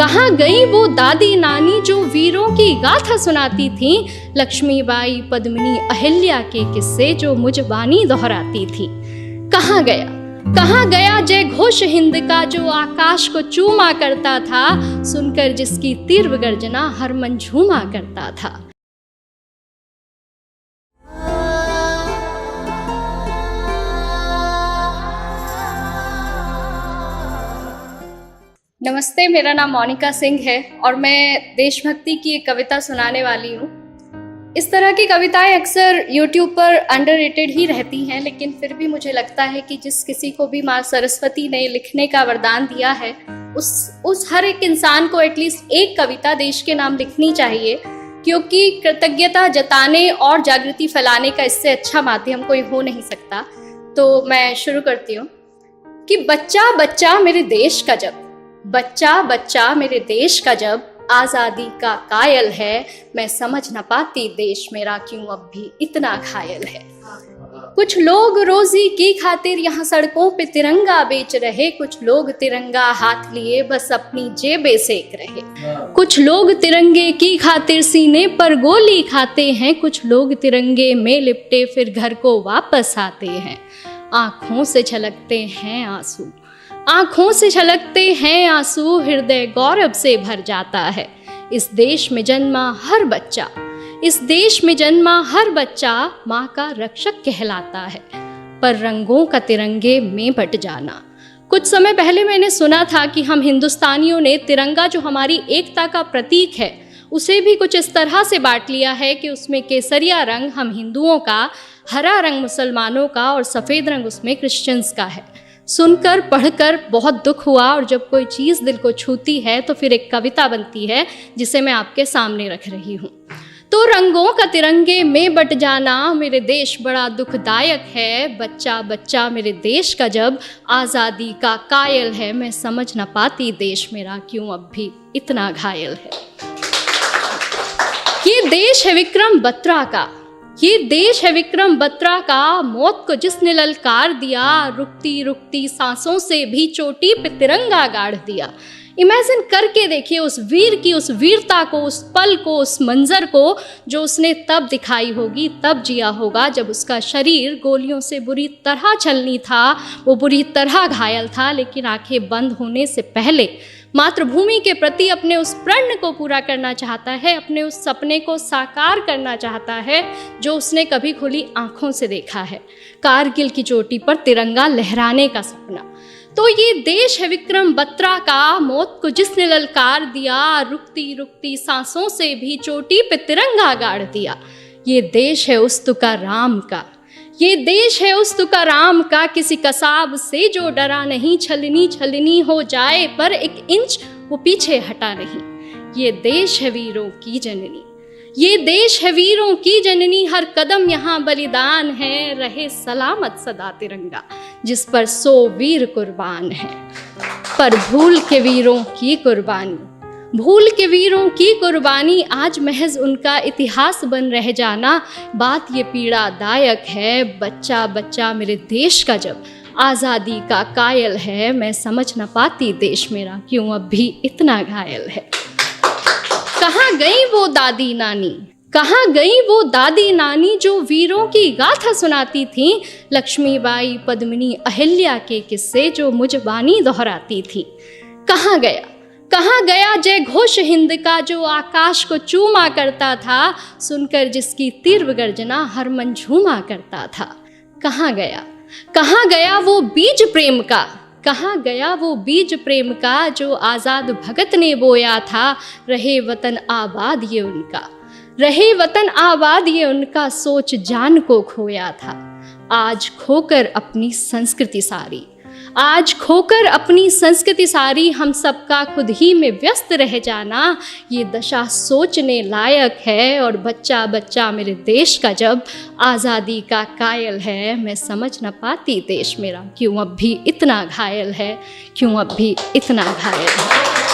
कहाँ गई वो दादी नानी जो वीरों की गाथा सुनाती थी, लक्ष्मीबाई पद्मिनी अहिल्या के किस्से जो मुझ बानी दोहराती थी। कहाँ गया जय घोष हिंद का जो आकाश को चूमा करता था, सुनकर जिसकी तीव्र गर्जना हर मन झूमा करता था। नमस्ते, मेरा नाम मोनिका सिंह है और मैं देशभक्ति की एक कविता सुनाने वाली हूँ। इस तरह की कविताएं अक्सर YouTube पर अंडररेटेड ही रहती हैं, लेकिन फिर भी मुझे लगता है कि जिस किसी को भी माँ सरस्वती ने लिखने का वरदान दिया है, उस हर एक इंसान को एटलीस्ट एक कविता देश के नाम लिखनी चाहिए, क्योंकि कृतज्ञता जताने और जागृति फैलाने का इससे अच्छा माध्यम कोई हो नहीं सकता। तो मैं शुरू करती हूँ कि बच्चा बच्चा मेरे देश का जब, बच्चा बच्चा मेरे देश का जब आज़ादी का कायल है, मैं समझ न पाती देश मेरा क्यों अब भी इतना घायल है। कुछ लोग रोजी की खातिर यहाँ सड़कों पे तिरंगा बेच रहे, कुछ लोग तिरंगा हाथ लिए बस अपनी जेबें सेक रहे। कुछ लोग तिरंगे की खातिर सीने पर गोली खाते हैं, कुछ लोग तिरंगे में लिपटे फिर घर को वापस आते हैं। आँखों से छलकते हैं आंसू, आँखों से छलकते हैं आंसू, हृदय गौरव से भर जाता है। इस देश में जन्मा हर बच्चा, इस देश में जन्मा हर बच्चा माँ का रक्षक कहलाता है। पर रंगों का तिरंगे में बट जाना। कुछ समय पहले मैंने सुना था कि हम हिंदुस्तानियों ने तिरंगा जो हमारी एकता का प्रतीक है, उसे भी कुछ इस तरह से बांट लिया है कि उसमें केसरिया रंग हम हिंदुओं का, हरा रंग मुसलमानों का और सफ़ेद रंग उसमें क्रिश्चियंस का है। सुनकर पढ़कर बहुत दुख हुआ, और जब कोई चीज़ दिल को छूती है तो फिर एक कविता बनती है जिसे मैं आपके सामने रख रही हूँ। तो रंगों का तिरंगे में बट जाना मेरे देश बड़ा दुखदायक है, बच्चा बच्चा मेरे देश का जब आज़ादी का कायल है, मैं समझ न पाती देश मेरा क्यों अब भी इतना घायल है। ये देश है विक्रम बत्रा का, ये देश है विक्रम बत्रा का, मौत को जिसने ललकार दिया, रुकती रुकती सांसों से भी चोटी पे तिरंगा गाड़ दिया। इमेजिन करके देखिए उस वीर की उस वीरता को, उस पल को, उस मंजर को जो उसने तब दिखाई होगी, तब जिया होगा जब उसका शरीर गोलियों से बुरी तरह छलनी था, वो बुरी तरह घायल था, लेकिन आंखें बंद होने से पहले मातृभूमि के प्रति अपने उस प्रण को पूरा करना चाहता है, अपने उस सपने को साकार करना चाहता है जो उसने कभी खुली आंखों से देखा है, कारगिल की चोटी पर तिरंगा लहराने का सपना। तो ये देश है विक्रम बत्रा का, मौत को जिसने ललकार दिया, रुकती रुकती सांसों से भी चोटी पे तिरंगा गाड़ दिया। ये देश है उस तुकाराम का, ये देश है उस तुकाराम का, किसी कसाब से जो डरा नहीं, छलनी छलनी हो जाए पर एक इंच वो पीछे हटा नहीं। ये देश है वीरों की जननी, ये देश है वीरों की जननी, हर कदम यहाँ बलिदान है, रहे सलामत सदा तिरंगा जिस पर 100 वीर कुर्बान है। पर भूल के वीरों की कुर्बानी, भूल के वीरों की कुर्बानी, आज महज उनका इतिहास बन रह जाना, बात ये पीड़ादायक है। बच्चा बच्चा मेरे देश का जब आज़ादी का कायल है, मैं समझ न पाती देश मेरा क्यों अब भी इतना घायल है। कहाँ गई वो दादी नानी, कहाँ गई वो दादी नानी जो वीरों की गाथा सुनाती थी, लक्ष्मीबाई पद्मिनी अहिल्या के किस्से जो मुझ बानी दोहराती थी। कहाँ गया जय घोष हिंद का जो आकाश को चूमा करता था, सुनकर जिसकी तीव्र गर्जना हर मन झूमा करता था। कहाँ गया वो बीज प्रेम का, कहाँ गया वो बीज प्रेम का जो आज़ाद भगत ने बोया था, रहे वतन आबाद ये उनका, रहे वतन आबाद ये उनका, सोच जान को खोया था। आज खोकर अपनी संस्कृति सारी, आज खोकर अपनी संस्कृति सारी, हम सबका खुद ही में व्यस्त रह जाना, ये दशा सोचने लायक है। और बच्चा बच्चा मेरे देश का जब आज़ादी का कायल है, मैं समझ न पाती देश मेरा क्यों अब भी इतना घायल है, क्यों अब भी इतना घायल है।